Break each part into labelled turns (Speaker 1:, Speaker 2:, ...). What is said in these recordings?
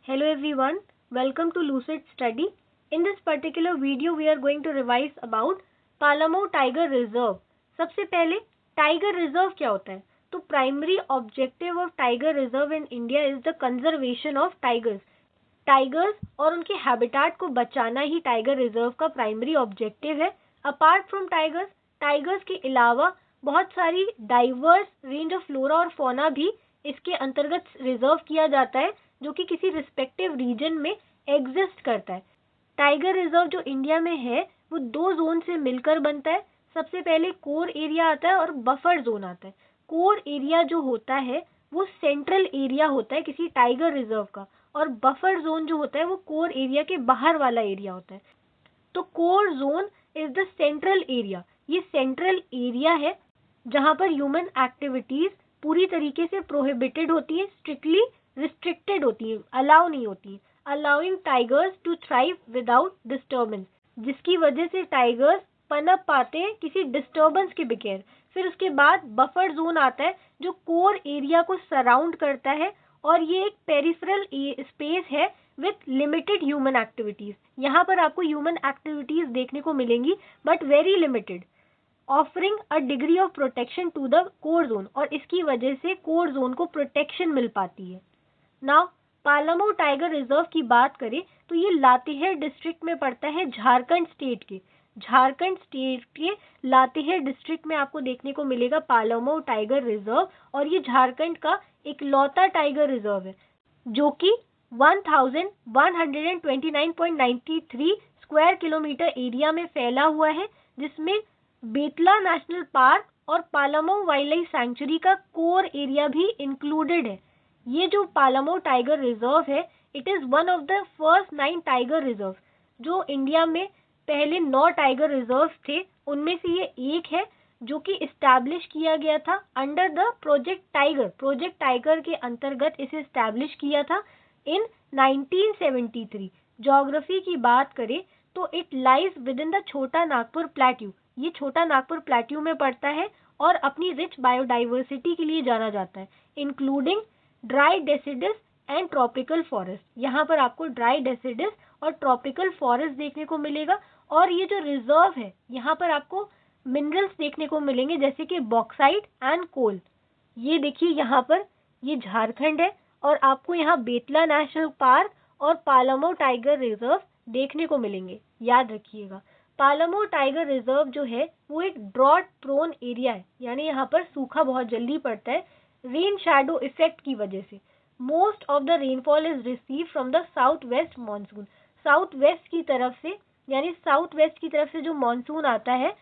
Speaker 1: Hello everyone, welcome to Lucid Study. In this particular video we are going to revise about Palamo Tiger Reserve. सबसे पहले tiger reserve क्या होता है? तो primary objective of tiger reserve in India is the conservation of tigers. Tigers और उनके habitat को बचाना ही टाइगर रिजर्व का प्राइमरी ऑब्जेक्टिव है. अपार्ट फ्रॉम टाइगर्स, टाइगर्स के अलावा बहुत सारी डाइवर्स रेंज ऑफ फ्लोरा और फौना भी इसके अंतर्गत रिजर्व किया जाता है जो कि किसी रिस्पेक्टिव रीजन में एग्जिस्ट करता है. टाइगर रिजर्व जो इंडिया में है वो दो जोन से मिलकर बनता है. सबसे पहले कोर एरिया आता है और बफर जोन आता है. कोर एरिया जो होता है वो सेंट्रल एरिया होता है किसी टाइगर रिजर्व का, और बफर जोन जो होता है वो कोर एरिया के बाहर वाला एरिया होता है. तो core zone is the central area. ये सेंट्रल एरिया है जहां पर ह्यूमन एक्टिविटीज पूरी तरीके से प्रोहिबिटेड होती है, स्ट्रिक्टली रिस्ट्रिक्टेड होती है, अलाउ नहीं होती है, allowing tigers to thrive without disturbance, जिसकी वजह से टाइगर्स पनप पाते हैं किसी डिस्टर्बेंस के बगैर. फिर उसके बाद बफर जोन आता है जो कोर एरिया को सराउंड करता है, और ये एक पेरिफेरल स्पेस है विथ लिमिटेड ह्यूमन एक्टिविटीज. यहाँ पर आपको ह्यूमन एक्टिविटीज देखने को मिलेंगी but very limited, offering a degree of protection to the core zone, और इसकी वजह से कोर जोन को प्रोटेक्शन मिल पाती है. नाउ पालामू टाइगर रिजर्व की बात करें तो ये लातेहार डिस्ट्रिक्ट में पड़ता है, झारखंड स्टेट के. झारखंड स्टेट के लातेहार डिस्ट्रिक्ट में आपको देखने को मिलेगा पालामू टाइगर रिजर्व, और ये झारखंड का इकलौता टाइगर रिजर्व है जो कि 1129.93 स्क्वायर किलोमीटर एरिया में फैला हुआ है, जिसमें बेतला नेशनल पार्क और पालामू वाइल्ड लाइफ सैंक्चुरी का कोर एरिया भी इंक्लूडेड है. ये जो पालामू टाइगर रिजर्व है, it is one of the first 9 tiger reserve. जो इंडिया में पहले 9 टाइगर रिजर्व थे उनमें से ये एक है जो कि इस्टेब्लिश किया गया था under the project tiger. Project tiger के अंतर्गत इसे इस्टेब्लिश किया था इन 1973. ज्योग्राफी की बात करें तो it lies with in the छोटा नागपुर प्लेट्यू. ये छोटा नागपुर प्लेट्यू में पड़ता है और अपनी रिच बायोडाइवर्सिटी के लिए जाना जाता है, including dry deciduous and tropical forest. यहाँ पर आपको ड्राई डेसिडस और ट्रॉपिकल फॉरेस्ट देखने को मिलेगा. और ये जो रिजर्व है यहाँ पर आपको मिनरल्स देखने को मिलेंगे जैसे कि बॉक्साइट एंड कोल. ये देखिए यहाँ पर ये झारखंड है और आपको यहाँ बेतला नेशनल पार्क और पालामू टाइगर रिजर्व देखने को मिलेंगे. याद रखिएगा, पालामू टाइगर रिजर्व जो है वो एक ड्रॉट प्रोन एरिया है, यानी यहाँ पर सूखा बहुत जल्दी पड़ता है रेन शैडो इफेक्ट की वजह से. Most of the rainfall is receive from the south west monsoon. South west की तरफ से, यानी साउथ वेस्ट की तरफ से जो मानसून आता है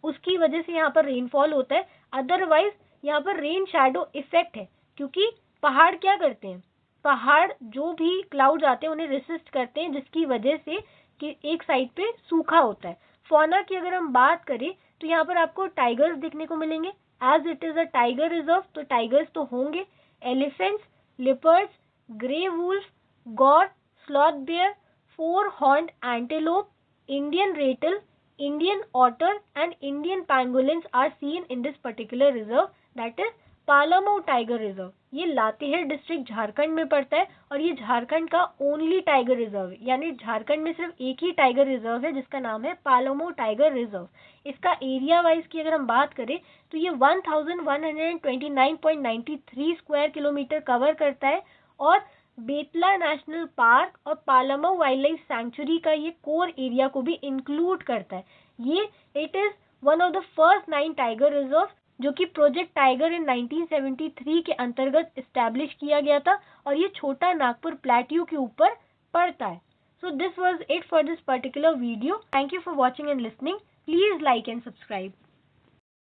Speaker 1: उसकी वजह से यहाँ पर रेनफॉल होता है. अदरवाइज यहाँ पर रेन शैडो इफेक्ट है, क्योंकि पहाड़ क्या करते हैं, पहाड़ जो भी क्लाउड्स आते हैं उन्हें रेसिस्ट करते हैं, जिसकी वजह से कि एक साइड पे सूखा होता है. फौना की अगर हम बात करें तो यहाँ पर आपको टाइगर्स देखने को मिलेंगे. As it is a tiger reserve तो टाइगर्स तो होंगे. Elephants, leopards, grey wolf, gaur, sloth bear, 4 horned antelope, Indian ratel, Indian otter and Indian pangolins are seen in this particular reserve, that is Palamu tiger reserve. ये Latehar district Jharkhand में पड़ता है और ये झारखंड का ओनली टाइगर रिजर्व है, यानी झारखंड में सिर्फ एक ही टाइगर रिजर्व है जिसका नाम है पालामू टाइगर रिजर्व. इसका एरिया वाइज की अगर हम बात करें तो ये 1129.93 स्क्वायर किलोमीटर कवर करता है, और बेतला नेशनल पार्क और पालामू वाइल्ड लाइफ सैंक्चुरी का ये कोर एरिया को भी इंक्लूड करता है. ये it is one of the first 9 tiger reserve जो कि प्रोजेक्ट टाइगर इन 1973 के अंतर्गत इस्टेब्लिश किया गया था, और ये छोटा नागपुर प्लेट्यू के ऊपर पड़ता है. So this was it for this particular video. Thank you for watching and listening. Please like and subscribe.